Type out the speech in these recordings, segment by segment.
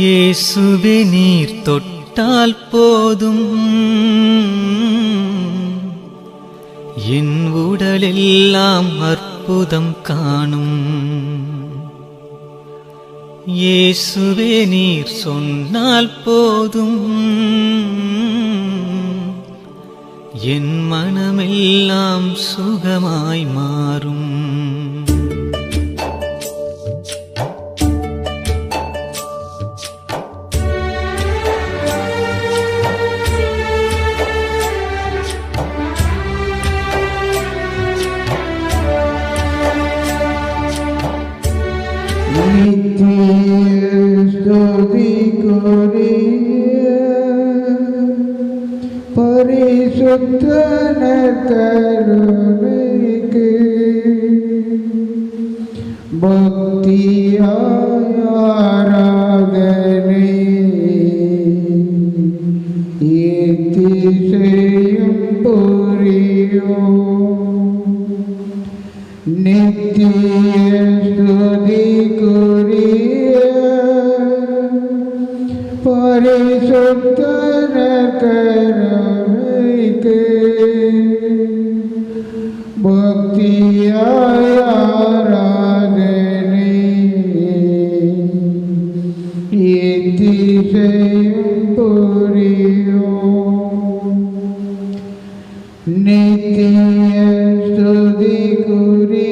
இயேசுவே நீர் தொட்டால் போதும் என் உடலெல்லாம் அற்புதம் காணும். இயேசுவே நீர் சொன்னால் போதும் என் மனமெல்லாம் சுகமாய் மாறும். பரிசுத்தன கருணைக்கு பக்தியாய் ஆராதனை ஏத்திசையும் புரியோம். நித்திய ஸ்துதிக்குரிய பரிசுத்தன கருணைக்கு பக்தியாய் ஆராதனை ஏத்திசையும் புரியோம். நித்திய ஸ்துதிக்குரிய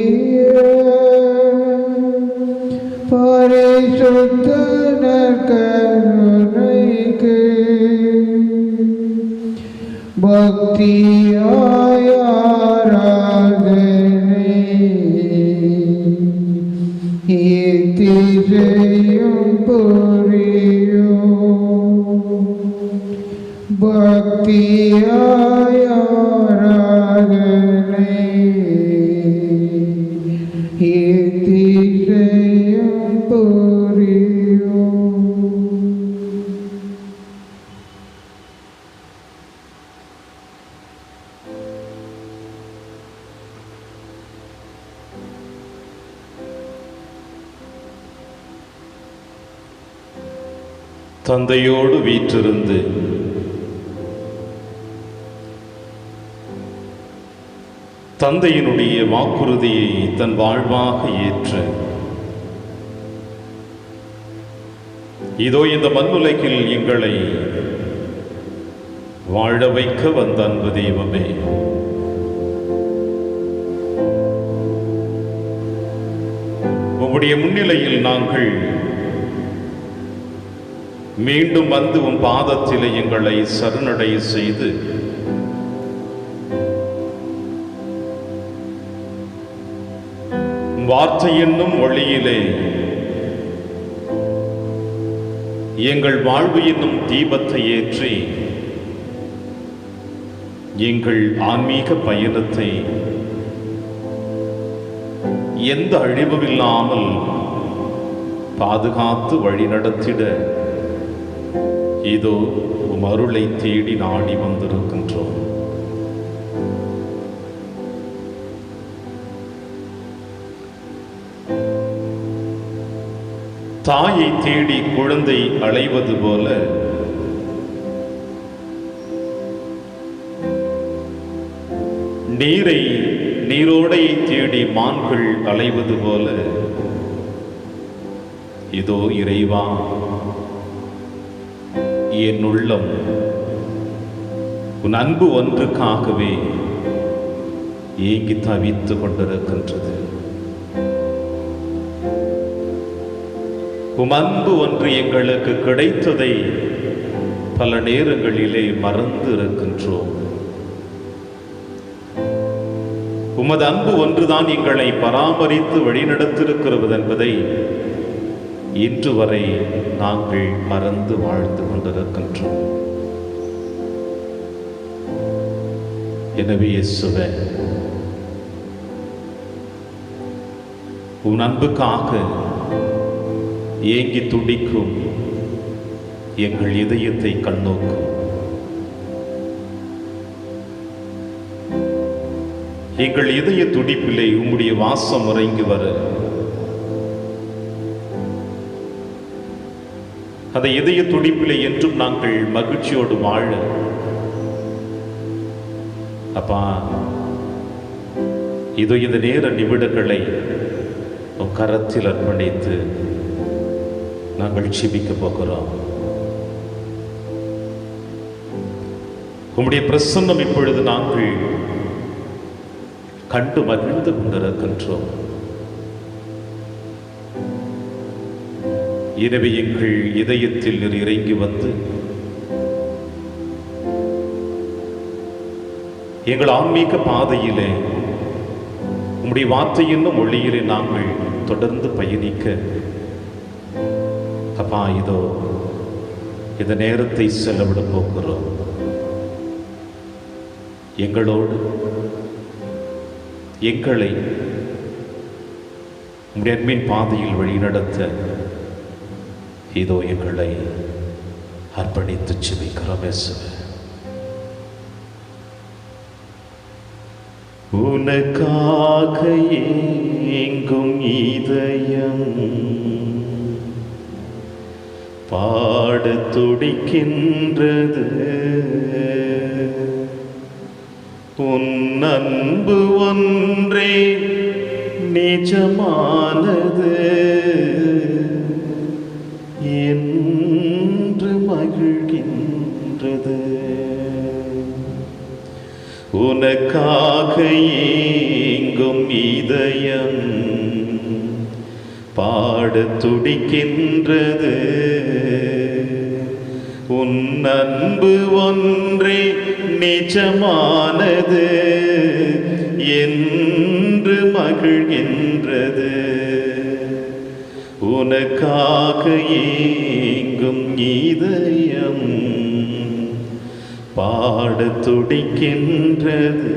பரிசுத்தன கருணைக்கு பக்தியாய் ஆராதனை ஏத்திசையும் புரியோம். பக்தியாய் ஆராதனை ஏத்திசையும் புரியோம். தந்தையோடு வீற்றிருந்து தந்தையினுடைய வாக்குறுதியை தன் வாழ்வாக ஏற்று இதோ இந்த மண்ணுலகில் எங்களை வாழ வைக்க வந்த அன்பு தெய்வமே, உம்முடைய முன்னிலையில் நாங்கள் மீண்டும் வந்து உன் பாதத்திலே எங்களை சரணடைய செய்து வார்த்தை என்னும் ஒளியிலே எங்கள் வாழ்வு என்னும் தீபத்தை ஏற்றி எங்கள் ஆன்மீக பயணத்தை எந்த அழிவுமில்லாமல் பாதுகாத்து வழிநடத்திட இதோ உம் அருளை தேடி நாடி வந்திருக்கின்றோம். தாயை தேடி குழந்தை அலைவது போல நீரோடையை தேடி மான்கள் அலைவது போல இதோ இறைவா, என் உள்ளம் உன் அன்பு ஒன்றுக்காகவே ஏங்கி தவித்துக் கொண்டிருக்கின்றது. உம் அன்பு ஒன்று எங்களுக்கு கிடைத்ததை பல நேரங்களிலே மறந்து இருக்கின்றோம். உமது அன்பு ஒன்றுதான் எங்களை பராமரித்து வழிநடத்திருக்கிறது என்பதை இன்று வரை நாங்கள் மறந்து வாழ்ந்து கொண்டிருக்கின்றோம். எனவே இயேசுவே, உன் அன்புக்காக ஏங்கி துடிக்கும் எங்கள் இதயத்தை கண்ணோக்கும். எங்கள் இதய துடிப்பிலே உம்முடைய வாசம் உறைங்கி வர அந்த இதய துடிப்பிலே என்றும் நாங்கள் மகிழ்ச்சியோடு வாழ அப்பா இதோ இந்த நேர நிமிடங்களை உன் கரத்தில் அர்ப்பணித்து நாங்கள் ஜெபிக்க போகிறோம். உம்முடைய பிரசன்னம் இப்பொழுது நாங்கள் கண்டு மகிழ்ந்து கொண்டிருக்கின்றோம். எனவே எங்கள் இதயத்தில் நீர் இறங்கி வந்து எங்கள் ஆன்மீக பாதையிலே உம்முடைய வார்த்தை என்னும் ஒளியிலே நாங்கள் தொடர்ந்து பயணிக்க அப்பா இதோ இந்த நேரத்தை செலவிட போகிறோம். எங்களோடு எங்களை உம்முடைய அன்பின் பாதையில் வழிநடத்த இதோ எங்களை அர்ப்பணித்து ஜெபிக்கிறோம். இயேசுவே, உனக்காக ஏங்கும் இதயம் பாடத் துடிக்கின்றது. உன் அன்பு ஒன்றே நிஜமானது என்று மகிழ்கின்றது. உனக்காக ஏங்கும் இதயம் பாடத் துடிக்கின்றது. உன் அன்பு ஒன்றே நிஜமானது என்று மகிழ்கின்றது. உனக்காக ஏங்கும் இதயம் பாடத் துடிக்கின்றது.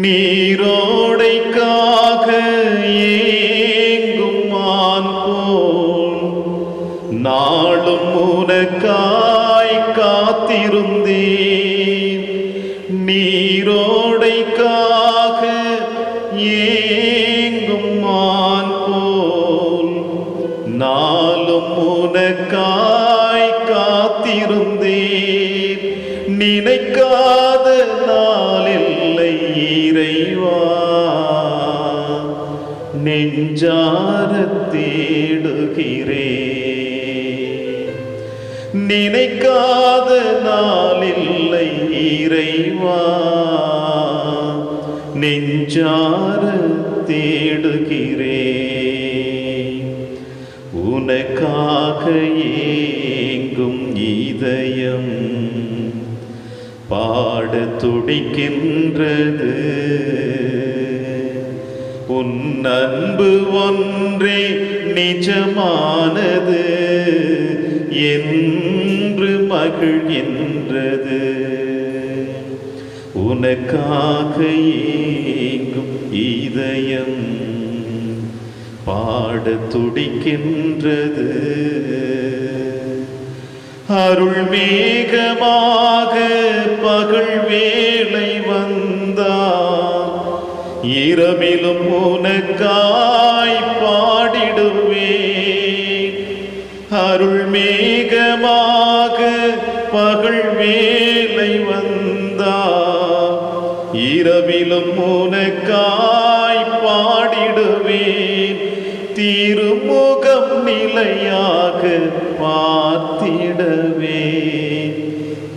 நீரோடைக்காக ஏங்கும் மான் போல் நாளும் உனக்காய் காத்திருந்தேன். நீரோடைக்காக ஏங்கும் மான் போல் நாளும் உனக்காய் காத்திருந்தேன். நினைக்காத நாளில்லை இறைவா, நெஞ்சார தேடுகிறேன். நினைக்காத நாளில்லை இறைவா, நெஞ்சார தேடுகிறேன். உனக்காக ஏங்கும் இதயம் பாடத் துடிக்கின்றது. உன் அன்பு ஒன்றே நிஜமானது என்று மகிழ்கின்றது. உனக்காக ஏங்கும் இதயம் பாடத் துடிக்கின்றது. அருள் மேகமாக பகல் வேளை வந்தார், இரவிலும் உனக்காய் பாடிடுவேன். அருள் மேகமாக பகல் வேளை வந்தார், இரவிலும் உனக்காய் பாடிடுவேன். திருமுகம் நிலையாக பார்த்திடவே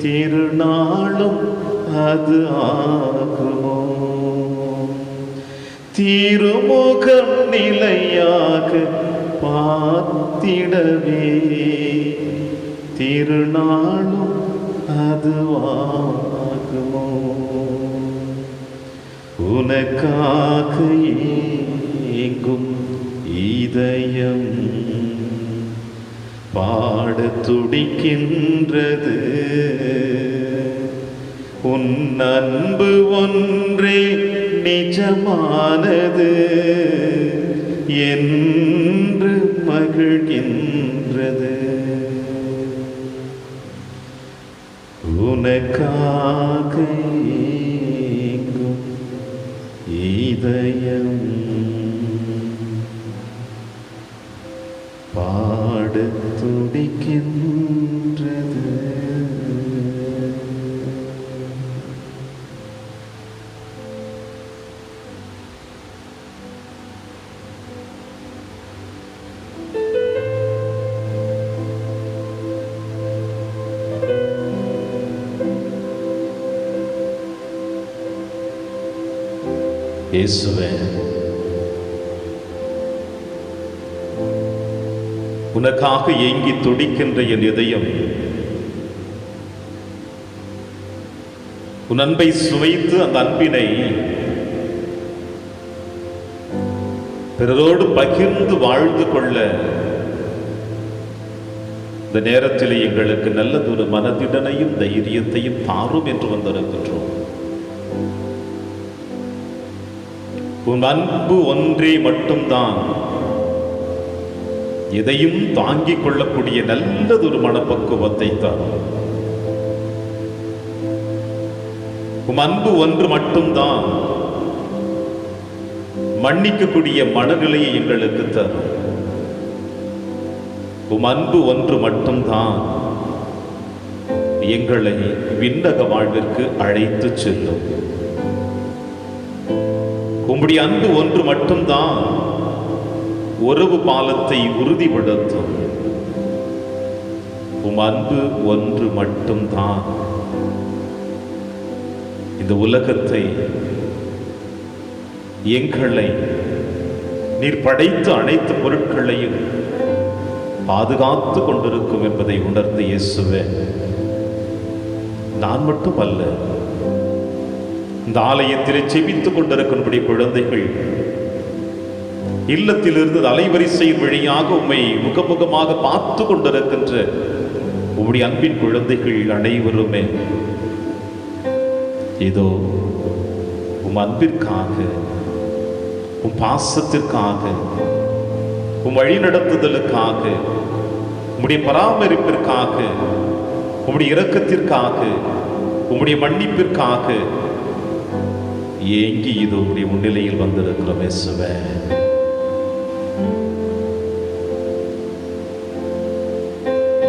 திருநாளும் அது ஆகுமோ. திருமுகம் நிலையாக பார்த்திடவே திருநாளும் அது ஆகுமோ. உனக்காக ஏங்கும் இதயம் பாடத் துடிக்கின்றது. உன் அன்பு ஒன்றே நிஜமானது என்று மகிழ்கின்றது. உனக்காக ஏங்கும் இதயம் துடிக்கின்றது. இயேசுவே, உனக்காக ஏங்கி துடிக்கின்ற என் இதயம் உன் அன்பை சுவைத்து அந்த அன்பினை பிறரோடு பகிர்ந்து வாழ்ந்து கொள்ள இந்த நேரத்தில் எங்களுக்கு நல்லதொரு மனதிடனையும் தைரியத்தையும் தாரும் என்று வந்திருக்கின்றோம். உன் அன்பு ஒன்றே மட்டும்தான் எதையும் தாங்கிக் கொள்ளக்கூடிய நல்லதொரு மனப்பக்குவத்தை தரும். உன் அன்பு ஒன்று மட்டும்தான் மன்னிக்கக்கூடிய மனநிலையை எங்களுக்கு தரும். உன் அன்பு ஒன்று மட்டும்தான் எங்களை விண்ணக வாழ்விற்கு அழைத்து செல்லும். உம்முடைய அன்பு ஒன்று மட்டும்தான் உறவு பாலத்தை உறுதிப்படுத்தும். உம் அன்பு ஒன்று மட்டும்தான் இந்த உலகத்தை, எங்களை, நீர் படைத்த அனைத்து பொருட்களையும் பாதுகாத்து கொண்டிருக்கும் என்பதை உணர்ந்து இயேசுவே, நான் மட்டும் அல்ல, இந்த ஆலயத்திலே செபித்துக் கொண்டிருக்கின்ற குழந்தைகள், இல்லத்திலிருந்து அலைவரிசை வழியாக உம்மை முகமுகமாக பார்த்து கொண்டிருக்கின்ற உம்முடைய அன்பின் குழந்தைகள் அனைவருமே இதோ உம் அன்பிற்காக, உம் பாசத்திற்காக, உம் வழிநடத்துதலுக்காக, உம்முடைய பராமரிப்பிற்காக, உம்முடைய இரக்கத்திற்காக, உம்முடைய மன்னிப்பிற்காக ஏங்கி இது உம்முடைய முன்னிலையில் வந்திருக்கிறோம் இயேசுவே.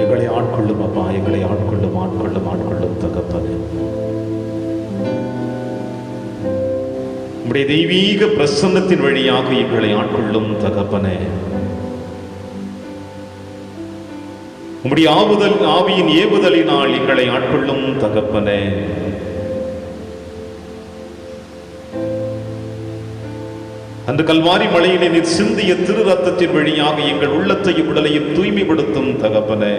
எங்களை ஆட்கொள்ளும் அப்பா, எங்களை ஆட்கொள்ளும், ஆட்கொள்ளும், ஆட்கொள்ளும் தகப்பனே. உம்முடைய தெய்வீக பிரசன்னத்தின் வழியாக எங்களை ஆட்கொள்ளும் தகப்பனே. உம்முடைய ஆவியின் ஏவுதலினால் எங்களை ஆட்கொள்ளும் தகப்பனே. அந்த கல்வாரி மலையிலே நீர் சிந்திய திரு ரத்தத்தின் வழியாக எங்கள் உள்ளத்தையும் உடலையும் தூய்மைப்படுத்தும் தகப்பனே.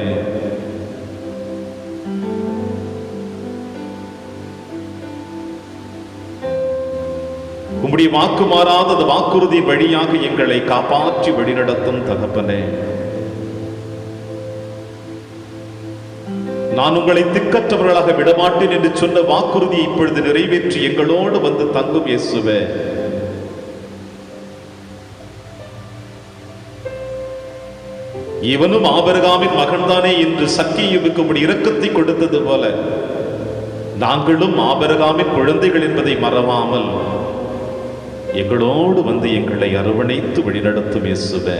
உம்முடைய வாக்கு மாறாத அந்த வாக்குறுதியின் வழியாக எங்களை காப்பாற்றி வழிநடத்தும் தகப்பனே. நான் உங்களை திக்கற்றவர்களாக விடமாட்டேன் என்று சொன்ன வாக்குறுதியை இப்பொழுது நிறைவேற்றி எங்களோடு வந்து தங்கும் இயேசுவே. இவனும் ஆபிரகாமின் மகன்தானே என்று சக்கேயுவுக்கு உம்முடைய இரக்கத்தை கொடுத்தது போல நாங்களும் ஆபிரகாமின் குழந்தைகள் என்பதை மறவாமல் எங்களோடு வந்து எங்களை அரவணைத்து வழிநடத்தும் இயேசுவே.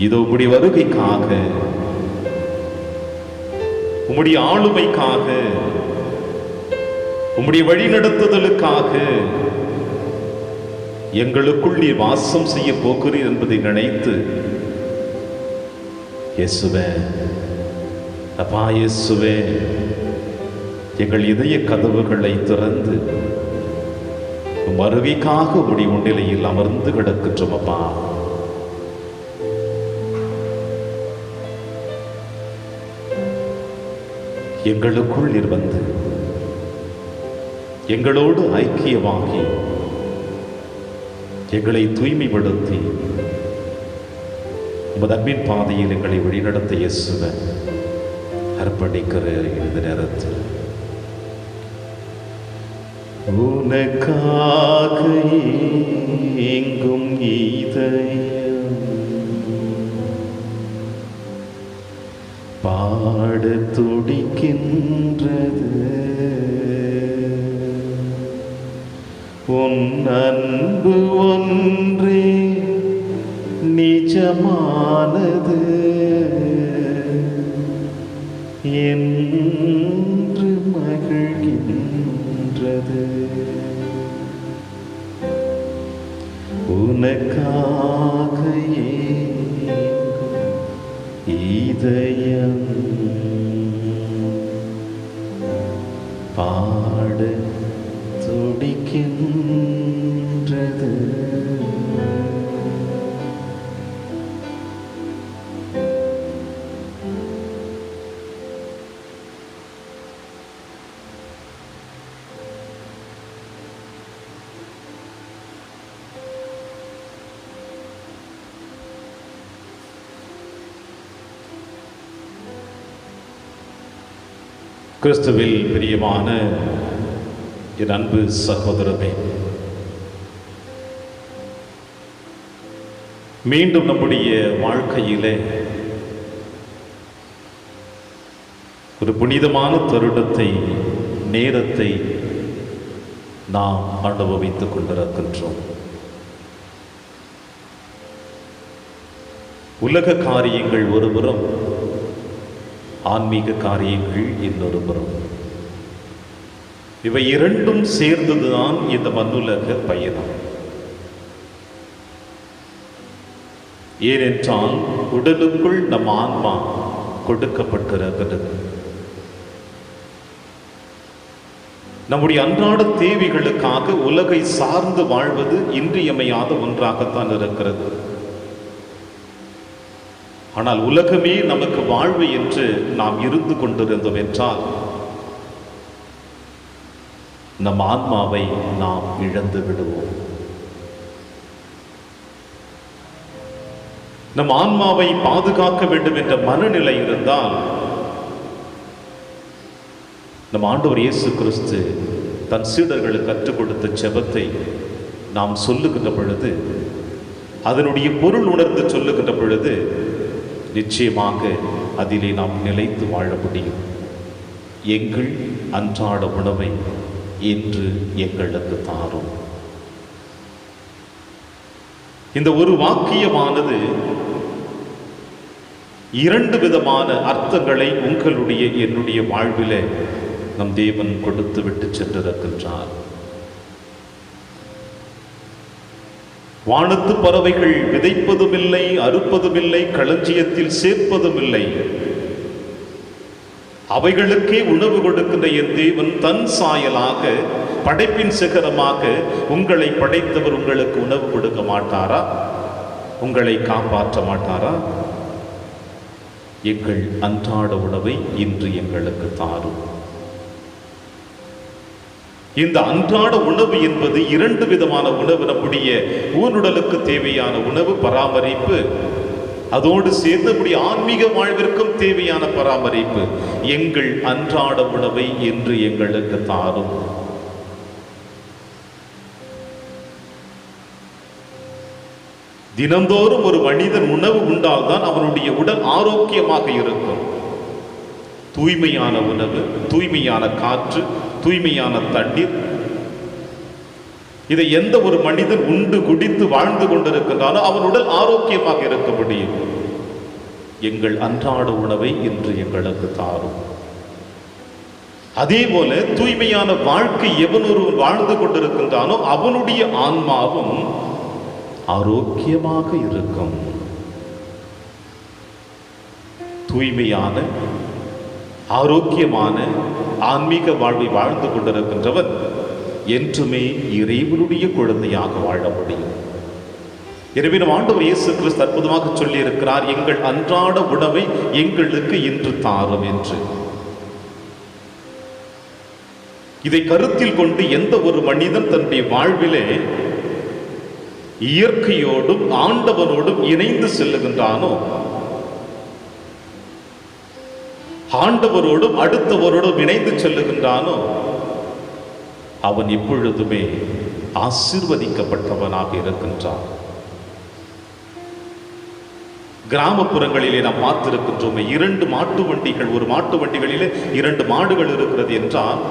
இதோ உம்முடைய வருகைக்காக, உம்முடைய ஆளுமைக்காக, உம்முடைய வழிநடத்துதலுக்காக எங்களுக்குள் நீர் வாசம் செய்ய போகிறீர் என்பதை நினைத்து இயேசுவே, அப்பா இயேசுவே, எங்கள் இதய கதவுகளை திறந்து வருகைக்காக உம்முடைய முன்னிலையில் அமர்ந்து கிடக்கின்றோம் அப்பா. எங்களுக்குள் நீர் வந்து எங்களோடு ஐக்கியமாகி எங்களை தூய்மைப்படுத்தி உமது அன்பின் பாதையில் எங்களை வழிநடத்த இயேசுவே அர்ப்பணிக்கிற இந்த நேரத்தில் உனக்காக எங்கும் இதயம் பாட துடிக்கின்றது. உன் அன்பு ஒன்றே நிஜமானது என்று மகிழ்கின்றது. உனக்காக ஏங்கும் இதயம் பாட துடிக்கின்றது. கிறிஸ்துவில் பிரியமான என் அன்பு சகோதரமே, மீண்டும் நம்முடைய வாழ்க்கையிலே ஒரு புனிதமான தருணத்தை, நேரத்தை நாம் அனுபவித்துக் கொண்டிருக்கின்றோம். உலக காரியங்கள் ஒருபுறம், ஆன்மீக காரியங்கள் இன்னொரு புறம். இவை இரண்டும் சேர்ந்ததுதான் இந்த மண்ணுலக பயணம். ஏனென்றால் உடலுக்குள் நம் ஆன்மா கொடுக்கப்பட்டிருக்கிறது. நம்முடைய அன்றாட தேவைகளுக்காக உலகை சார்ந்து வாழ்வது இன்றியமையாத ஒன்றாகத்தான் இருக்கிறது. ஆனால் உலகமே நமக்கு வாழ்வு என்று நாம் இருந்து கொண்டிருந்தோம் என்றால் நம் ஆன்மாவை நாம் இழந்து விடுவோம். நம் ஆன்மாவை பாதுகாக்க வேண்டும் என்ற மனநிலை இருந்தால் நம் ஆண்டவர் இயேசு கிறிஸ்து தன் சீடர்களுக்கு கற்றுக் கொடுத்த ஜெபத்தை நாம் சொல்லுகின்ற பொழுது, அதனுடைய பொருள் உணர்ந்து சொல்லுகின்ற பொழுது நிச்சயமாக அதிலே நாம் நிலைத்து வாழ முடியும். எங்கள் அன்றாட உணவை இன்று எங்களுக்கு தாரும். இந்த ஒரு வாக்கியமானது இரண்டு விதமான அர்த்தங்களை உங்களுடைய என்னுடைய வாழ்விலே நம் தேவன் கொடுத்து விட்டு சென்றிருக்கின்றார். வானத்து பறவைகள் விதைப்பதும் இல்லை, அறுப்பதும் இல்லை, களஞ்சியத்தில் சேர்ப்பதும் இல்லை, அவைகளுக்கே உணவு கொடுக்கின்ற என் தேவன் தன் சாயலாக, படைப்பின் சிகரமாக உங்களை படைத்தவர் உங்களுக்கு உணவு கொடுக்க மாட்டாரா? உங்களை காப்பாற்ற மாட்டாரா? எங்கள் அன்றாட உணவை இன்று எங்களுக்கு தாரும். இந்த அன்றாட உணவு என்பது இரண்டு விதமான உணவு. நம்முடைய ஊனுடலுக்கு தேவையான உணவு, பராமரிப்பு, அதோடு சேர்ந்து நம்முடைய ஆன்மீக வாழ்விற்கும் தேவையான பராமரிப்பு. எங்கள் அன்றாட உணவை இன்று எங்களுக்கு தாரும். தினந்தோறும் ஒரு மனிதன் உணவு உண்டால்தான் அவனுடைய உடல் ஆரோக்கியமாக இருக்கும். தூய்மையான உணவு, தூய்மையான காற்று, தூய்மையான தண்ணீர், இதை எந்த ஒரு மனிதன் உண்டு குடித்து வாழ்ந்து கொண்டிருக்கின்றானோ அவன் உடல் ஆரோக்கியமாக இருக்க முடியும். எங்கள் அன்றாட உணவை இன்று எங்களுக்கு தாரும். அதே போல தூய்மையான வாழ்க்கை எவனொருவன் வாழ்ந்து கொண்டிருக்கின்றானோ அவனுடைய ஆன்மாவும் ஆரோக்கியமாக இருக்கும். தூய்மையான ஆரோக்கியமான ஆன்மீக வாழ்வை வாழ்ந்து கொண்டிருக்கின்றவன் என்றுமே இறைவனுடைய குழந்தையாக வாழ முடியும். எனவே நம் ஆண்டவர் இயேசு கிறிஸ்து அற்புதமாக சொல்லி இருக்கிறார், எங்கள் அன்றாட உணவை எங்களுக்கு இன்று தாரும் என்று. இதை கருத்தில் கொண்டு எந்த ஒரு மனிதன் தன்னுடைய வாழ்விலே இயற்கையோடும் ஆண்டவனோடும் இணைந்து செல்லுகின்றானோ, ஆண்டவரோடும் அடுத்தவரோடும் இணைந்து செல்லுகின்றானோ, அவன் எப்பொழுதுமே ஆசீர்வதிக்கப்பட்டவனாக இருக்கின்றான். கிராமப்புறங்களிலே நாம் பார்த்திருக்கின்றோமே, இரண்டு மாட்டு வண்டிகள், ஒரு மாட்டு வண்டிகளிலே இரண்டு மாடுகள் இருக்கிறது என்றால்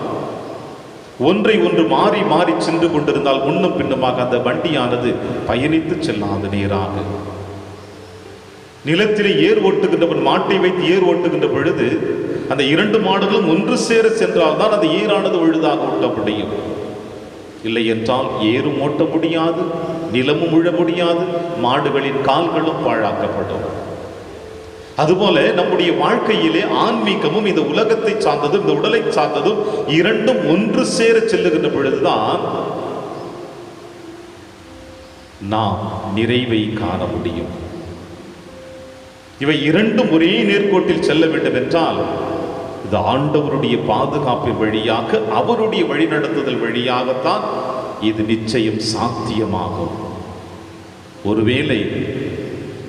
ஒன்றை ஒன்று மாறி மாறி சென்று கொண்டிருந்தால் முன்னும் பின்னுமாக அந்த வண்டியானது பயணித்து செல்லாது நேராக. நிலத்திலே ஏர் ஓட்டுகின்றவன் மாட்டை வைத்து ஏர் ஓட்டுகின்ற பொழுது அந்த இரண்டு மாடுகளும் ஒன்று சேர சென்றால் தான் அந்த ஏரானது ஒழுதாக ஓட்ட முடியும். இல்லை என்றால் ஏரும் ஓட்ட முடியாது, நிலமும் உழ முடியாது, மாடுகளின் கால்களும் பாழாக்கப்படும். அதுபோல நம்முடைய வாழ்க்கையிலே ஆன்மீகமும் இந்த உலகத்தை சார்ந்ததும் இந்த உடலை சார்ந்ததும் இரண்டும் ஒன்று சேர செல்லுகின்ற பொழுதுதான் நாம் நிறைவை காண முடியும். இவை இரண்டும் ஒரே நேர்கோட்டில் செல்ல வேண்டும் என்றால் இது ஆண்டவருடைய பாதுகாப்பின் வழியாக, அவருடைய வழிநடத்துதல் வழியாகத்தான் இது நிச்சயம் சாத்தியமாகும். ஒருவேளை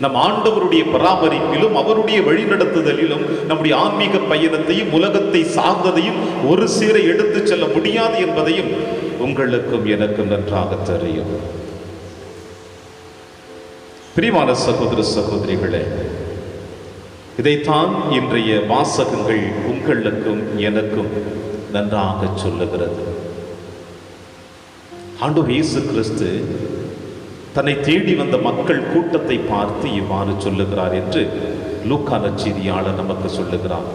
நம் ஆண்டவருடைய பராமரிப்பிலும் அவருடைய வழிநடத்துதலிலும் நம்முடைய ஆன்மீக பயணத்தையும் உலகத்தை சார்ந்ததையும் ஒரு சேர எடுத்து செல்ல முடியாது என்பதையும் உங்களுக்கும் எனக்கும் நன்றாக தெரியும். பிரியமான சகோதர சகோதரிகளே, இதைத்தான் இன்றைய வாசகங்கள் உங்களுக்கும் எனக்கும் நன்றாக சொல்லுகிறது. ஆண்டவர் இயேசு கிறிஸ்து தன்னை தேடி வந்த மக்கள் கூட்டத்தை பார்த்து இவ்வாறு சொல்லுகிறார் என்று லூக்கா நற்செய்தியாளர் நமக்கு சொல்லுகிறார்.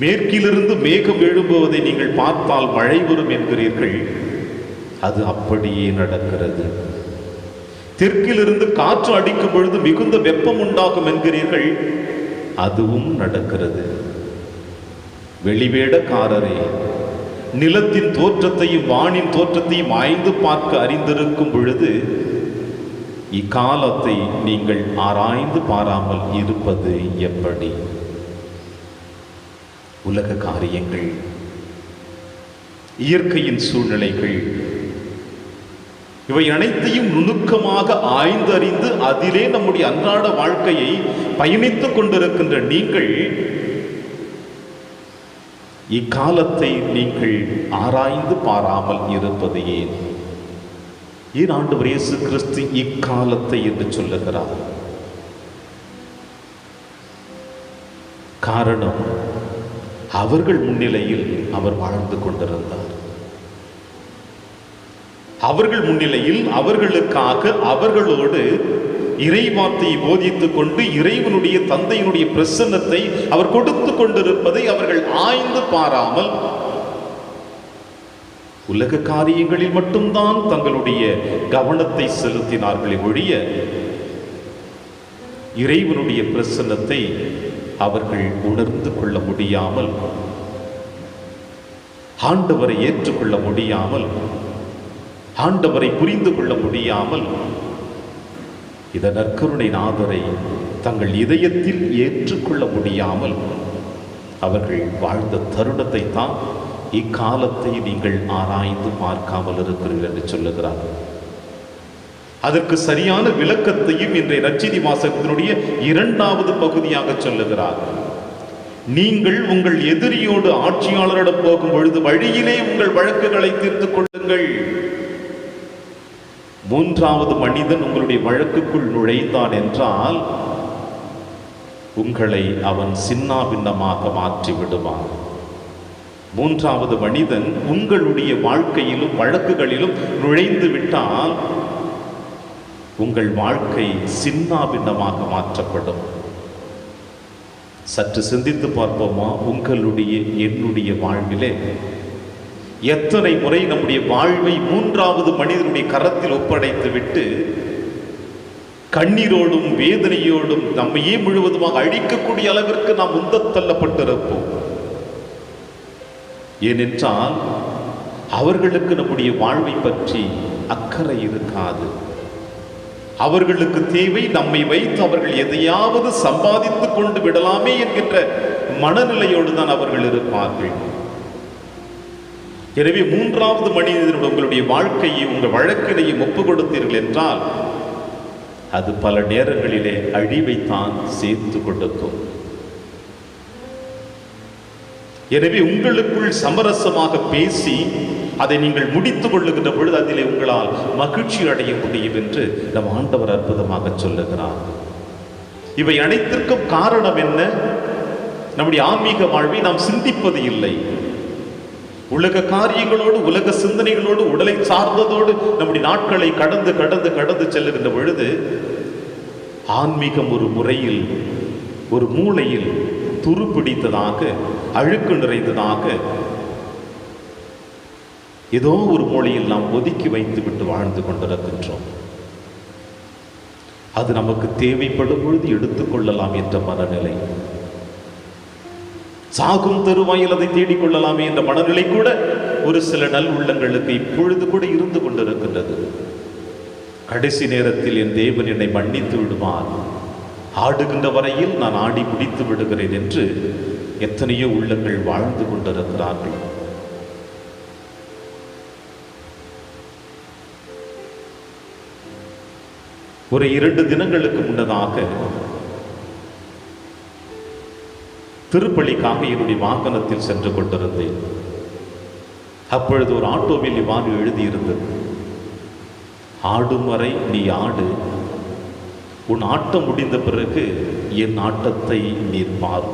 மேற்கிலிருந்து மேகம் எழும்புவதை நீங்கள் பார்த்தால் மழை வரும் என்கிறீர்கள், அது அப்படியே நடக்கிறது. தெற்கிலிருந்து காற்று அடிக்கும் பொழுது மிகுந்த வெப்பம் உண்டாகும் என்கிறீர்கள், அதுவும் நடக்கிறது. வெளிவேடக்காரரே, நிலத்தின் தோற்றத்தையும் வானின் தோற்றத்தையும் ஆய்ந்து பார்க்க அறிந்திருக்கும் பொழுது இக்காலத்தை நீங்கள் ஆராய்ந்து பாராமல் இருப்பது எப்படி? உலக காரியங்கள், இயற்கையின் சூழ்நிலைகள், இவை அனைத்தையும் நுணுக்கமாக ஆய்ந்தறிந்து அதிலே நம்முடைய அன்றாட வாழ்க்கையை பயணித்துக் கொண்டிருக்கின்ற நீங்கள் இக்காலத்தை நீங்கள் ஆராய்ந்து பாராமல் இருப்பது ஏன்? ஏன் ஆண்டவர் இயேசு கிறிஸ்து இக்காலத்தை என்று சொல்லுகிறார்? காரணம், அவர்கள் முன்னிலையில் அவர் வாழ்ந்து கொண்டிருந்தார். அவர்கள் முன்னிலையில் அவர்களுக்காக அவர்களோடு இறைவார்த்தையை போதித்துக் கொண்டு இறைவனுடைய தந்தையினுடைய பிரசன்னத்தை அவர் கொடுத்து கொண்டிருப்பதை அவர்கள் ஆய்ந்து பாராமல் உலக காரியங்களில் மட்டும்தான் தங்களுடைய கவனத்தை செலுத்தினார்களே ஒழிய இறைவனுடைய பிரசன்னத்தை அவர்கள் உணர்ந்து கொள்ள முடியாமல், ஆண்டவரை ஏற்றுக்கொள்ள முடியாமல், ஆண்டவரை புரிந்து கொள்ள முடியாமல், இந்த நற்கருணை நாதரை தங்கள் இதயத்தில் ஏற்றுக்கொள்ள முடியாமல் அவர்கள் வாழ்ந்த தருணத்தை தான் இக்காலத்தை நீங்கள் ஆராய்ந்து பார்க்காமல் இருக்கிறீர்கள் என்று சொல்லுகிறார். அதற்கு சரியான விளக்கத்தையும் இன்றைய நற்செய்தி வாசகத்தினுடைய 2வது பகுதியாக சொல்லுகிறார். நீங்கள் உங்கள் எதிரியோடு ஆட்சியாளரிடம் போகும் பொழுது வழியிலே உங்கள் வழக்குகளை தீர்த்துக் கொள்ளுங்கள். 3வது மனிதன் உங்களுடைய வழக்குக்குள் நுழைந்தான் என்றால் உங்களை அவன் சின்னாபின்னமாக மாற்றி விடுவான். 3வது மனிதன் உங்களுடைய வாழ்க்கையிலும் வழக்குகளிலும் நுழைந்து விட்டால் உங்கள் வாழ்க்கை சின்னாபின்னமாக மாற்றப்படும். சற்று சிந்தித்து பார்ப்போமா? உங்களுடைய என்னுடைய வாழ்விலே எத்தனை முறை நம்முடைய வாழ்வை 3வது மனிதனுடைய கரத்தில் ஒப்படைத்து விட்டு கண்ணீரோடும் வேதனையோடும் நம்மையே முழுவதுமாக அழிக்கக்கூடிய அளவிற்கு நாம் உந்தத் தள்ளப்பட்டிருப்போம். ஏனென்றால் அவர்களுக்கு நம்முடைய வாழ்வை பற்றி அக்கறை இருக்காது. அவர்களுக்கு தேவை நம்மை வைத்து அவர்கள் எதையாவது சம்பாதித்துக் கொண்டு விடலாமே என்கின்ற மனநிலையோடு தான் அவர்கள் இருப்பார்கள். எனவே 3வது மனிதனுடைய உங்களுடைய வாழ்க்கையை உங்கள் வழக்கினையும் ஒப்பு கொடுத்தீர்கள் என்றால் அது பல நேரங்களிலே அழிவைத்தான் சேர்த்து கொடுக்கும். எனவே உங்களுக்குள் சமரசமாக பேசி அதை நீங்கள் முடித்துக் கொள்ளுகின்ற பொழுது அதிலே உங்களால் மகிழ்ச்சி அடைய முடியும் என்று நம் ஆண்டவர் அற்புதமாக சொல்லுகிறார். இவை அனைத்திற்கும் காரணம் என்ன? நம்முடைய ஆன்மீக வாழ்வை நாம் சிந்திப்பது இல்லை. உலக காரியங்களோடு உலக சிந்தனைகளோடு உடலை சார்ந்ததோடு நம்முடைய நாட்களை கடந்து கடந்து கடந்து செல்லுகின்ற பொழுது ஆன்மீகம் ஒரு முறையில், ஒரு மூலையில் துருப்பிடித்ததாக, அழுக்கு நிறைந்ததாக ஏதோ ஒரு மூலையில் நாம் ஒதுக்கி வைத்து விட்டு வாழ்ந்து கொண்டிருக்கின்றோம். அது நமக்கு தேவைப்படும் பொழுது எடுத்துக்கொள்ளலாம் என்ற மனநிலை, சாகும் தருவாயில் அதை தேடிக்கொள்ளலாமே என்ற மனநிலை கூட ஒரு சில நல் உள்ளங்களுக்கு இப்பொழுது கூட இருந்து கொண்டிருக்கின்றது. கடைசி நேரத்தில் என் தேவன் என்னை மன்னித்து விடுவார், ஆடுகின்ற வரையில் நான் ஆடி முடித்து விடுகிறேன் என்று எத்தனையோ உள்ளங்கள் வாழ்ந்து கொண்டிருக்கிறார்கள். ஒரு 2 தினங்களுக்கு முன்னதாக திருப்பள்ளிக்காக என்னுடைய வாகனத்தில் சென்று கொண்டிருந்தேன். அப்பொழுது ஒரு ஆட்டோவில் இவ்வாறு எழுதியிருந்தது, ஆடும் வரை நீ ஆடு, உன் ஆட்டம் முடிந்த பிறகு என் ஆட்டத்தை நீர் பார்.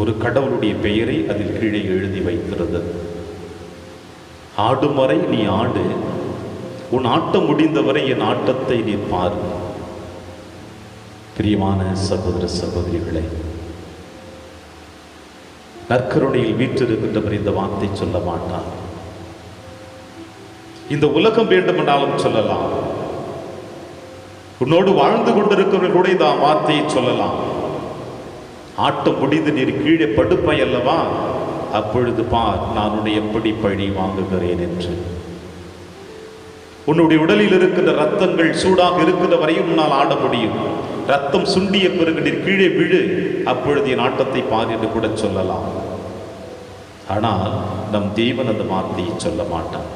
ஒரு கடவுளுடைய பெயரை அதில் கீழே எழுதி வைத்திருந்தது. ஆடும் வரை நீ ஆடு, உன் ஆட்டம் முடிந்தவரை என் ஆட்டத்தை நீர் பார். பிரியமான சகோதர சகோதரிகளே, நற்கருணையில் வீற்றிருக்கின்றவர் இந்த வார்த்தை சொல்ல மாட்டார். இந்த உலகம் வேண்டுமென்றாலும் சொல்லலாம், உன்னோடு வாழ்ந்து கொண்டிருக்கிறவர்கள் கூட இந்த வார்த்தையை சொல்லலாம். ஆட்டம் முடிந்து நீர் கீழே படுப்பாய் அல்லவா, அப்பொழுது பார் நான் உன்னை எப்படி பழி வாங்குகிறேன் என்று. உன்னுடைய உடலில் இருக்கின்ற ரத்தங்கள் சூடாக இருக்கின்ற வரையும் உன்னால் ஆட முடியும். ரத்தம் சுண்டிய பிறகு நீர் கீழே விழு, அப்பொழுது என் ஆட்டத்தை பார் என்று கூட சொல்லலாம். ஆனால் நம் தேவன் அந்த வார்த்தையை சொல்ல மாட்டார்.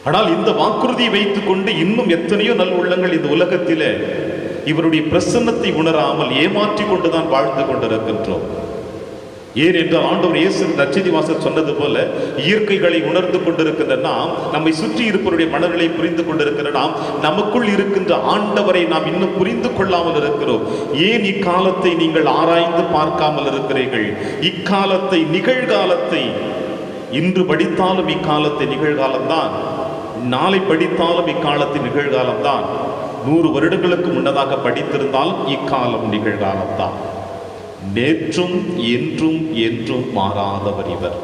ஆனால் இந்த வாக்குறுதியை வைத்துக் கொண்டு இன்னும் எத்தனையோ நல் உள்ளங்கள் இந்த உலகத்திலே இவருடைய பிரசன்னத்தை உணராமல் ஏமாற்றி கொண்டுதான் வாழ்ந்து கொண்டிருக்கின்றோம். ஏன் என்றால் ஆண்டவர் இயேசு நற்செய்தி வாசகர் சொன்னது போல, இயற்கைகளை உணர்ந்து கொண்டிருக்கின்ற நாம், நம்மை சுற்றி இருப்பவருடைய மனநிலை புரிந்து கொண்டிருக்கிற நாம், நமக்குள் இருக்கின்ற ஆண்டவரை நாம் இன்னும் புரிந்து கொள்ளாமல் இருக்கிறோம். ஏன் இக்காலத்தை நீங்கள் ஆராய்ந்து பார்க்காமல் இருக்கிறீர்கள்? இக்காலத்தை, நிகழ்காலத்தை, இன்று படித்தாலும் இக்காலத்தை நிகழ்காலம்தான், நாளை படித்தாலும் இக்காலத்தின் நிகழ்காலம்தான், 100 வருடங்களுக்கு முன்னதாக படித்திருந்தாலும் இக்காலம் நிகழ்காலம்தான். நேற்றும் என்றும் என்றும் மாறாதவர் இவர்.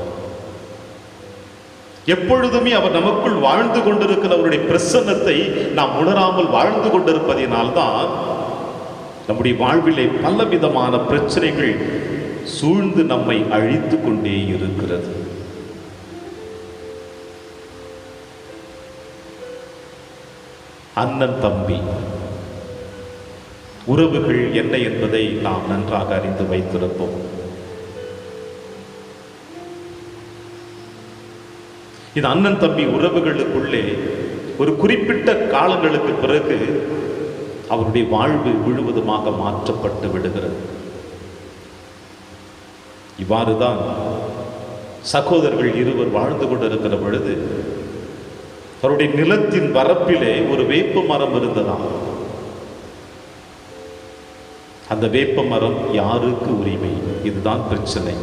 எப்பொழுதுமே அவர் நமக்குள் வாழ்ந்து கொண்டிருக்கிற அவருடைய பிரசன்னத்தை நாம் உணராமல் வாழ்ந்து கொண்டிருப்பதினால்தான் நம்முடைய வாழ்விலே பலவிதமான பிரச்சனைகள் சூழ்ந்து நம்மை அழித்து கொண்டே இருக்கிறது. அண்ணன் தம்பி உறவுகள் என்ன என்பதை நாம் நன்றாக அறிந்து வைத்திருப்போம். இந்த அண்ணன் தம்பி உறவுகளுக்குள்ளே ஒரு குறிப்பிட்ட காலங்களுக்கு பிறகு அவருடைய வாழ்வு முழுவதுமாக மாற்றப்பட்டு விடுகிறது. இவ்வாறுதான் சகோதரர்கள் இருவர் வாழ்ந்து கொண்டிருக்கிற பொழுது அவருடைய நிலத்தின் வரப்பிலே ஒரு வேப்ப மரம் இருந்ததாம். அந்த வேப்ப மரம் யாருக்கு உரிமை? இதுதான் பிரச்சனை.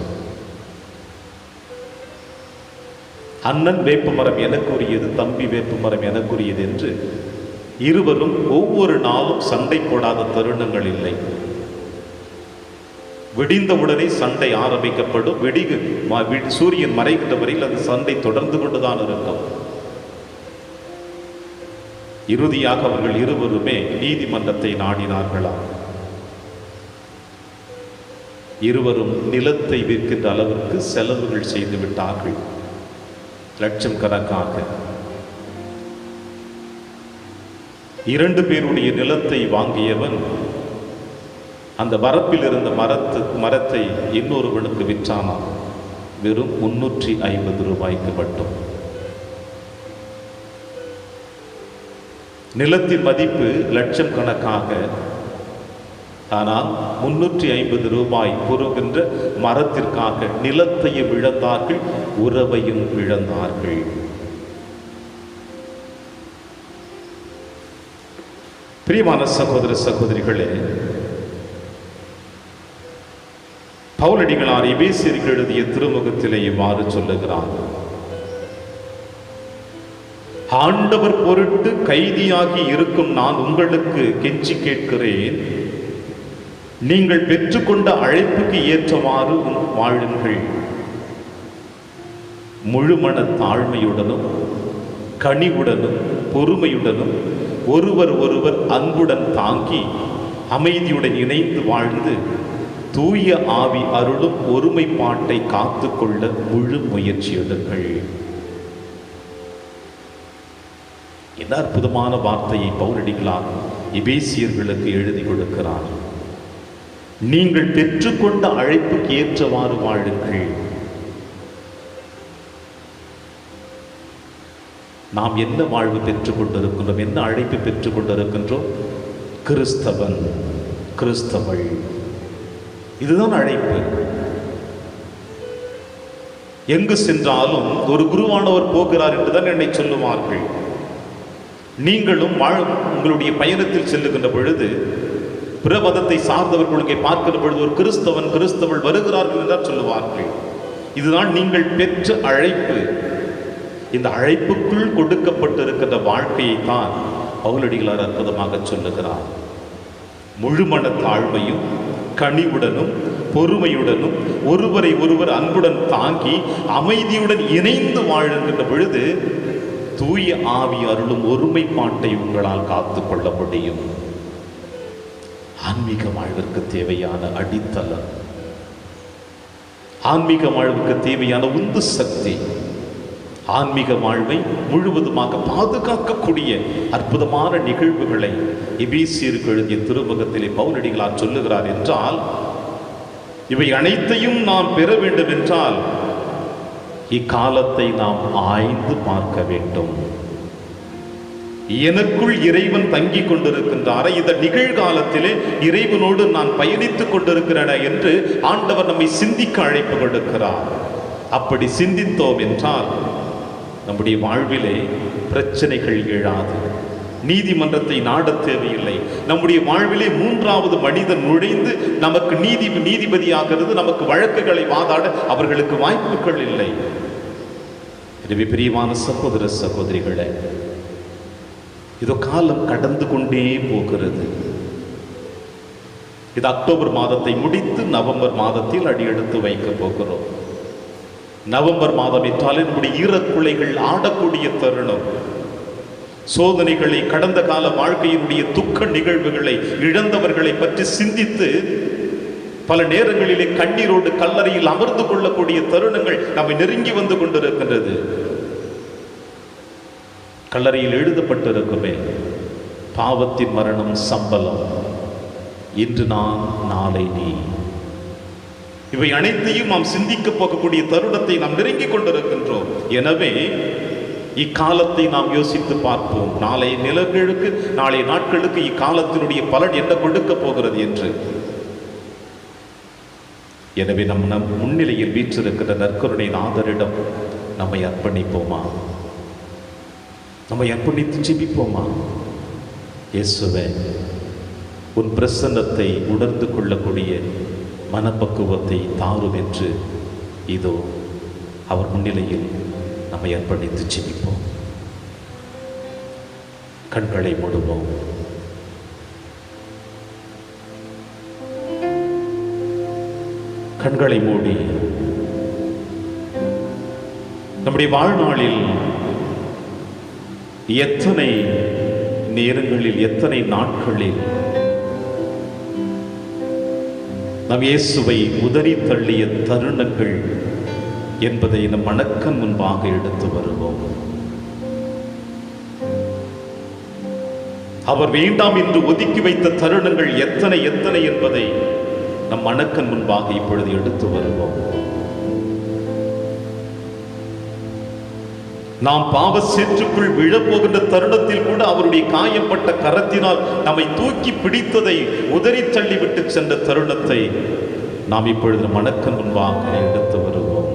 அண்ணன் வேப்ப மரம் எனக்குரியது, தம்பி வேப்ப மரம் எனக்குரியது என்று இருவரும் ஒவ்வொரு நாளும் சண்டை போடாத தருணங்கள் இல்லை. விடிந்தவுடனே சண்டை ஆரம்பிக்கப்படும். சூரியன் மறைகின்ற வரையில் அந்த சண்டை தொடர்ந்து கொண்டுதான் இருக்கும். இறுதியாக அவர்கள் இருவருமே நீதிமன்றத்தை நாடினார்களாம். இருவரும் நிலத்தை விற்கின்ற அளவிற்கு செலவுகள் செய்து விட்டார்கள், லட்சம் கணக்காக. 2 பேருடைய நிலத்தை வாங்கியவன் அந்த வரப்பில் இருந்த மரத்தை இன்னொருவனுக்கு விற்றானாம், வெறும் 350 ரூபாய்க்கு மட்டும். நிலத்தின் மதிப்பு லட்சம் கணக்காக. ஆனால் 350 ரூபாய் பொறுகின்ற மரத்திற்காக நிலத்தையும் இழந்தார்கள், உறவையும் இழந்தார்கள். பிரியமான சகோதர சகோதரிகளே, பவுலடிகளார் எபேசியருக்கு எழுதிய திருமுகத்திலே இவ்வாறு சொல்லுகிறார், ஆண்டவர் பொருட்டு கைதியாகி இருக்கும் நான் உங்களுக்கு கெஞ்சி கேட்கிறேன், நீங்கள் பெற்றுக்கொண்ட அழைப்புக்கு ஏற்றவாறு வாழுங்கள். முழுமன தாழ்மையுடனும் கனிவுடனும் பொறுமையுடனும் ஒருவர் ஒருவர் அன்புடன் தாங்கி அமைதியுடன் இணைந்து வாழ்ந்து தூய ஆவி அருளும் ஒருமைப்பாட்டை காத்துக்கொள்ள முழு முயற்சி எடுங்கள். என்ன அற்புதமான வார்த்தையை பவுலடிகளார் எபேசியர்களுக்கு எழுதி கொடுக்கிறார். நீங்கள் பெற்றுக்கொண்ட அழைப்புக்கு ஏற்றவாறு வாழுங்கள். நாம் என்ன வாழ்வு பெற்றுக் கொண்டிருக்கின்றோம்? என்ன அழைப்பு பெற்றுக் கொண்டிருக்கின்றோம்? கிறிஸ்தவன், கிறிஸ்தவள், இதுதான் அழைப்பு. எங்கு சென்றாலும் ஒரு குருவானவர் போகிறார் என்றுதான் என்னை சொல்லுவார்கள். நீங்களும் உங்களுடைய பயணத்தில் செல்லுகின்ற பொழுது பிற மதத்தை சார்ந்தவர்கள் இங்கே பார்க்கிற பொழுது ஒரு கிறிஸ்தவன், கிறிஸ்தவள் வருகிறார்கள் என்றால் சொல்லுவார்கள். இதுதான் நீங்கள் பெற்ற அழைப்பு. இந்த அழைப்புக்குள் கொடுக்கப்பட்டிருக்கின்ற வாழ்க்கையை தான் பவுலடிகளார் அற்புதமாக சொல்லுகிறார். முழுமன தாழ்மையும் கனிவுடனும் பொறுமையுடனும் ஒருவரை ஒருவர் அன்புடன் தாங்கி அமைதியுடன் இணைந்து வாழுகின்ற பொழுது தூய ஆவி அருளும் ஒருமைப்பாட்டை உங்களால் காத்துக் கொள்ள முடியும். ஆன்மீக வாழ்விற்கு தேவையான அடித்தளம், ஆன்மீக வாழ்வுக்கு தேவையான உந்து சக்தி, ஆன்மீக வாழ்வை முழுவதுமாக பாதுகாக்கக்கூடிய அற்புதமான நிகழ்வுகளை எபேசியருக்கு எழுதிய திருமுகத்திலே பவுலடிகளார் சொல்லுகிறார் என்றால், இவை அனைத்தையும் நாம் பெற வேண்டும் என்றால் இக்காலத்தை நாம் ஆய்ந்து பார்க்க வேண்டும். எனக்குள் இறைவன் தங்கி கொண்டிருக்கின்றார், இந்த நிகழ்காலத்திலே இறைவனோடு நான் பயணித்துக் கொண்டிருக்கிறேன் என்று ஆண்டவர் நம்மை சிந்திக்க அழைப்பு கொடுக்கிறார். அப்படி சிந்தித்தோம் என்றால் நம்முடைய வாழ்விலே பிரச்சனைகள் எழாது, நீதிமன்றத்தை நாட தேவையில்லை. நம்முடைய வாழ்விலே மூன்றாவது மனிதன் நுழைந்து நமக்கு நீதிபதியாகிறது, நமக்கு வழக்குகளை வாதாட அவர்களுக்கு வாய்ப்புகள் இல்லை. எனவே பிரியமான சகோதர சகோதரிகளே, இதோ காலம் கடந்து கொண்டே போகிறது. இது அக்டோபர் மாதத்தை முடித்து நவம்பர் மாதத்தில் அடியெடுத்து வைக்க போகிறோம். நவம்பர் மாதம் என்றாலே நம்முடைய ஈரக்குலைகள் ஆடக்கூடிய தருணம். சோதனைகளை, கடந்த கால வாழ்க்கையினுடைய துக்க நிகழ்வுகளை, இழந்தவர்களை பற்றி சிந்தித்து பல நேரங்களிலே கண்ணீரோடு கல்லறையில் அமர்ந்து கொள்ளக்கூடிய தருணங்கள் நம்மை நெருங்கி வந்து கொண்டிருக்கின்றது. கல்லறையில் எழுதப்பட்டிருக்குமே, பாவத்தின் மரணம் சம்பளம், இன்று நான் நாளை நீ. இவை அனைத்தையும் நாம் சிந்திக்க போகக்கூடிய தருணத்தை நாம் நெருங்கி கொண்டிருக்கின்றோம். எனவே இக்காலத்தை நாம் யோசித்து பார்ப்போம். நாளைய நிலங்களுக்கு, நாளைய நாட்களுக்கு இக்காலத்தினுடைய பலன் என்ன கொடுக்க போகிறது என்று. எனவே நம் முன்னிலையில் வீற்றிருக்கிற நற்கருணை நாதரிடம் நம்மை அர்ப்பணிப்போமா? நம்மை அர்ப்பணித்து ஜெபிப்போமா? இயேசுவே, உன் பிரசன்னத்தை உணர்ந்து கொள்ளக்கூடிய மனப்பக்குவத்தை தாரும் என்று இதோ அவர் முன்னிலையில் நம்மை அர்ப்பணித்து ஜெபிப்போம். கண்களை மூடுவோம். கண்களை மூடி நம்முடைய வாழ்நாளில் எத்தனை நேரங்களில், எத்தனை நாட்களில் நம் இயேசுவை உதறி தள்ளிய தருணங்கள் என்பதை நம் மனக்கண் முன்பாக எடுத்து வருவோம். அவர் வேண்டாம் என்று ஒதுக்கி வைத்த தருணங்கள் எத்தனை எத்தனை என்பதை நம் மனக்கண் முன்பாக இப்பொழுது எடுத்து வருவோம். நாம் பாவ சேற்றுக்குள் விழப்போகின்ற தருணத்தில் கூட அவருடைய காயப்பட்ட கரத்தினால் நம்மை தூக்கி பிடித்ததை உதறி தள்ளிவிட்டு சென்ற தருணத்தை நாம் இப்பொழுது மனக்கண் முன்பாக எடுத்து வருவோம்.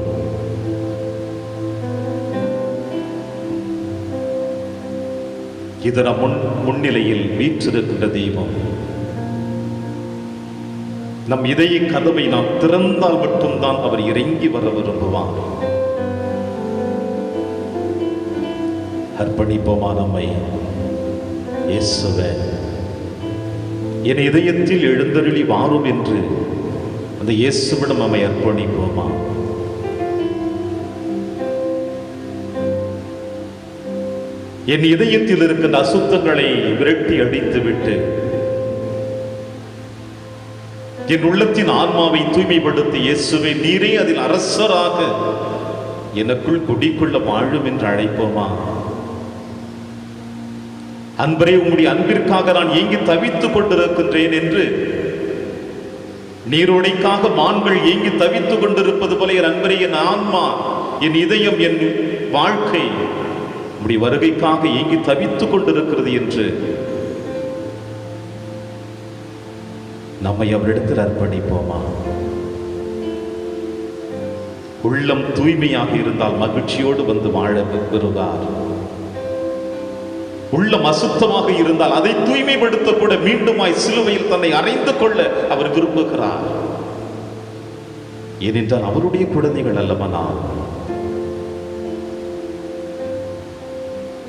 இது நம் முன்னிலையில் வீற்றிருக்கின்ற தெய்வம். நம் இதய கதவை நாம் திறந்தால் மட்டும்தான் அவர் இறங்கி வர விரும்புவார். அர்ப்பணிப்போமா நம்மை. இயேசுவே, என் இதயத்தில் எழுந்தருளி வாரும் என்று அந்த இயேசுவிடம் நம்மை அர்ப்பணிப்போமா. என் இதயத்தில் இருக்கின்ற அசுத்தங்களை விரட்டி அடித்துவிட்டு என் உள்ளத்தின் ஆன்மாவை தூய்மைப்படுத்தி, இயேசுவே நீரே அதில் அரசராக எனக்குள் குடிக்குள்ள வாழும் என்று அழைப்போமா. அன்பரே, உம்முடைய அன்பிற்காக நான் ஏங்கி தவித்துக் கொண்டிருக்கின்றேன் என்று, நீரோடைக்காக மான்கள் ஏங்கி தவித்துக் கொண்டிருப்பது போல என் அன்பரே, என் ஆன்மா, என் இதயம், என் வாழ்க்கை உம்முடைய வருகைக்காக ஏங்கி தவித்துக் கொண்டிருக்கிறது என்று நம்மை அவரிடத்தில் அர்ப்பணிப்போமா. உள்ளம் தூய்மையாக இருந்தால் மகிழ்ச்சியோடு வந்து வாழ வருவார். உள்ளம் அசுத்தமாக இருந்தால் அதை தூய்மைப்படுத்த கூட மீண்டுமாய் சிலுவையில் தன்னை அறைந்து கொள்ள அவர் விரும்புகிறார். ஏனென்றால் அவருடைய குழந்தைகள் அல்லவா நாம்.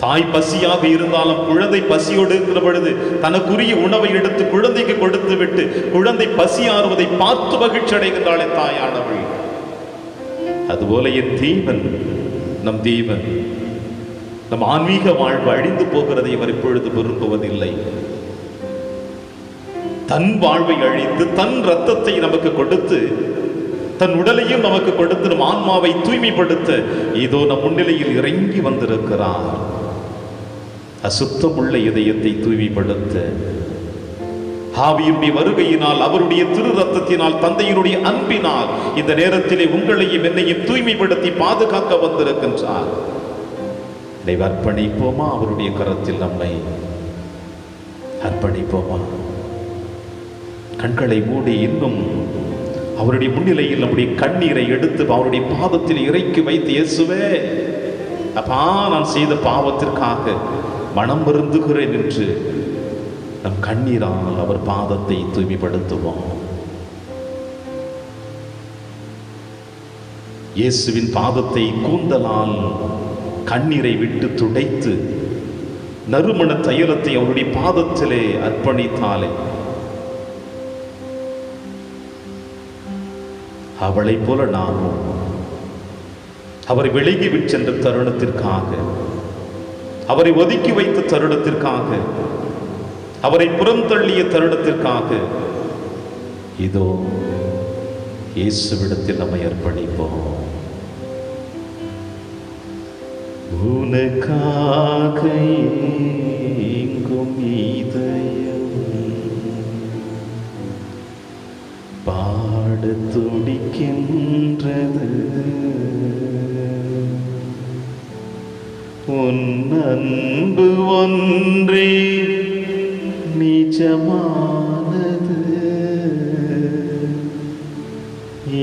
தாய் பசியாக இருந்தாலும் குழந்தை பசியோடு இருக்கிற பொழுது தனக்குரிய உணவை எடுத்து குழந்தைக்கு கொடுத்து விட்டு குழந்தை பசியாறுவதை பார்த்து மகிழ்ச்சி அடைகின்றாளே தாயானவள். அதுபோல என் தேவன், நம் தேவன், நம் ஆன்மீக வாழ்வு அழிந்து போகிறதை அவர் இப்பொழுது விரும்புவதில்லை. தன் வாழ்வை அழித்து தன் ரத்தத்தை நமக்கு கொடுத்து தன் உடலையும் நமக்கு கொடுத்து நம் ஆன்மாவை தூய்மைப்படுத்த இதோ நம் முன்னிலையில் இறங்கி வந்திருக்கிறார். அசுத்தமுள்ள இதயத்தை தூய்மைப்படுத்த ஆவியினுடைய வருகையினால், அவருடைய திரு ரத்தத்தினால், தந்தையினுடைய அன்பினால் இந்த நேரத்திலே உங்களையும் என்னையும் தூய்மைப்படுத்தி பாதுகாக்க வந்திருக்கின்றார். இதை அர்ப்பணிப்போமா. அவருடைய கரத்தில் நம்மை அர்ப்பணிப்போமா. கண்களை மூடி இன்னும் அவருடைய முன்னிலையில் நம்முடைய கண்ணீரை எடுத்து அவருடைய பாதத்தில் இறக்கி வைத்து, இயேசுவே அப்பா, நான் செய்த பாவத்திற்காக மனம் வருந்துகிறேன் என்று நம் கண்ணீரால் அவர் பாதத்தை தூய்மைப்படுத்துவோம். இயேசுவின் பாதத்தை கூந்தலால் கண்ணீரை விட்டு துடைத்து நறுமண தைலத்தை அவருடைய பாதத்திலே அர்ப்பணித்தாலே அவளை போல நானும் அவரை விலகி சென்ற தருணத்திற்காக, அவரை ஒதுக்கி வைத்த தருணத்திற்காக, அவரை புறந்தள்ளிய தருணத்திற்காக இதோ இயேசுவிடத்தில் நம்மை அர்ப்பணிப்போம். உனக்காக எங்கும் இதயம் பாட துடிக்கின்றது, உன் அன்பு ஒன்றே நிஜமானது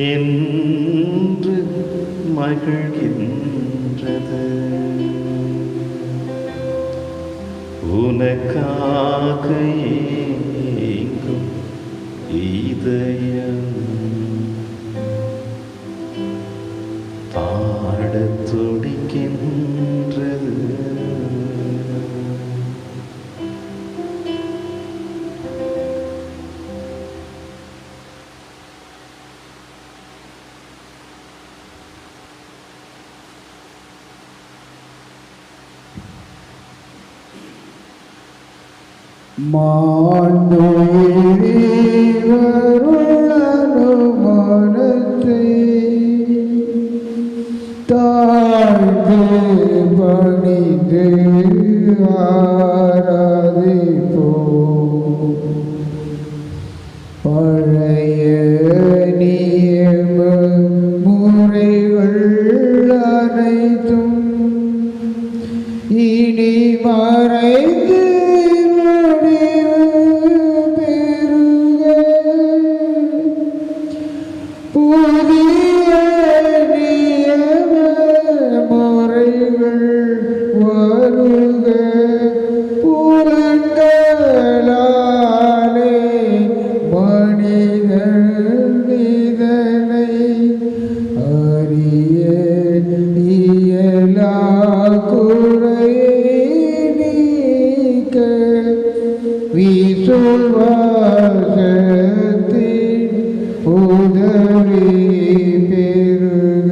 என்று மகிழ்கின்றது. உனக்காக ஏங்கும் இதயம் பாடத் துடிக்கின்றது. மனத்தை தாழ்ந்து பணிந்து ஆராதிப்போம். பழைய நியம முறைகள் அனைத்தும் இனி மறைந்து விசுவாசத்தின் உதவி பெறுக.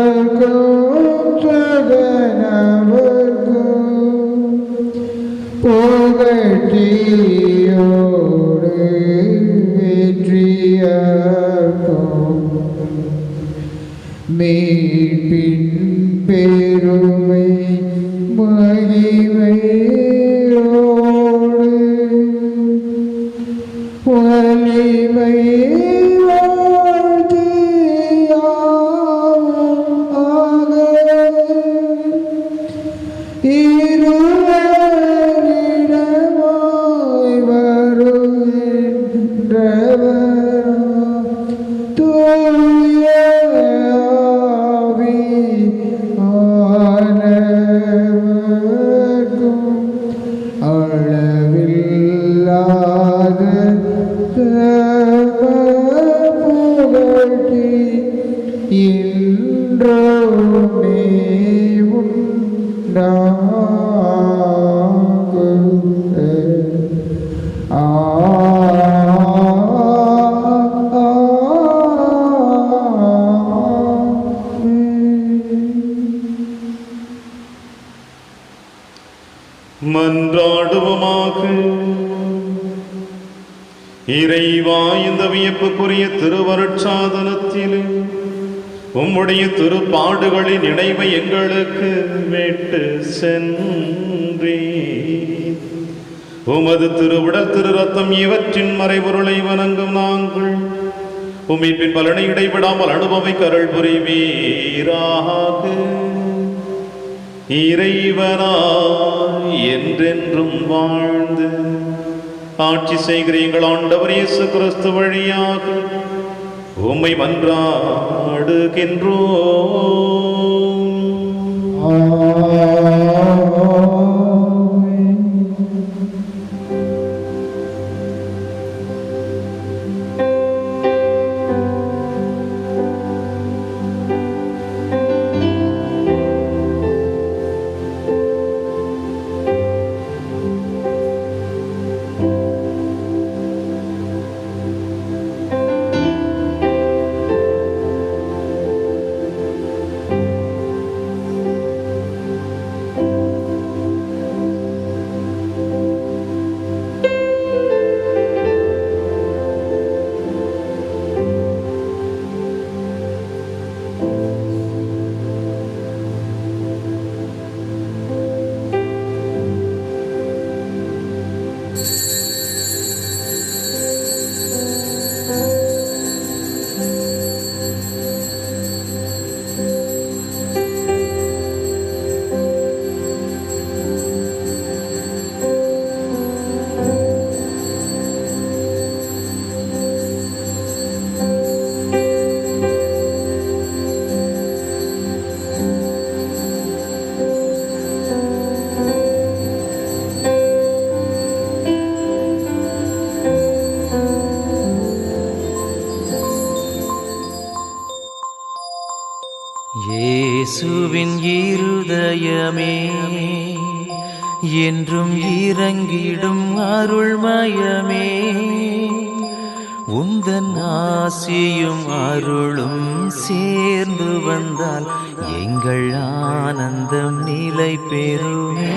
பிதாவர்க்கும் சுதனவர்க்கும் புகழ்ச்சியோடு வெற்றியாக்கும் மீட்பின் பெருமை மகிமையோடு வலிமை இருவரிடமாய் வருகின்றவர் தூய ஆவியானவர்க்கும் அளவில்லாத புகழ்ச்சி இன்றோமே மன்றாடுவோமாக. இறைவா, இந்த வியப்புக்குரிய திருவருட்சாதனத்திலே உம்முடைய திருப்பாடுகளின் நினைவை எங்களுக்கு விட்டு சென்றே. உமது திருவுடல் திரு ரத்தம் இவற்றின் மறைபொருளை வணங்கும் நாங்கள் உம்மின் பலனை இடைவிடாமல் அனுபவிக்க அருள் புரிவீராக. இறைவனாய் என்றென்றும் வாழ்ந்து ஆட்சி செய்கிற எங்கள் ஆண்டவர் இயேசு கிறிஸ்து வழியாக உம்மை மன்றாடுகின்றோம். இயேசுவின் இருதயமே என்றும் இறங்கிடும் அருள்மயமே, உந்தன் ஆசியும் அருளும் சேர்ந்து வந்தால் எங்கள் ஆனந்தம் நிலை பெறுமே.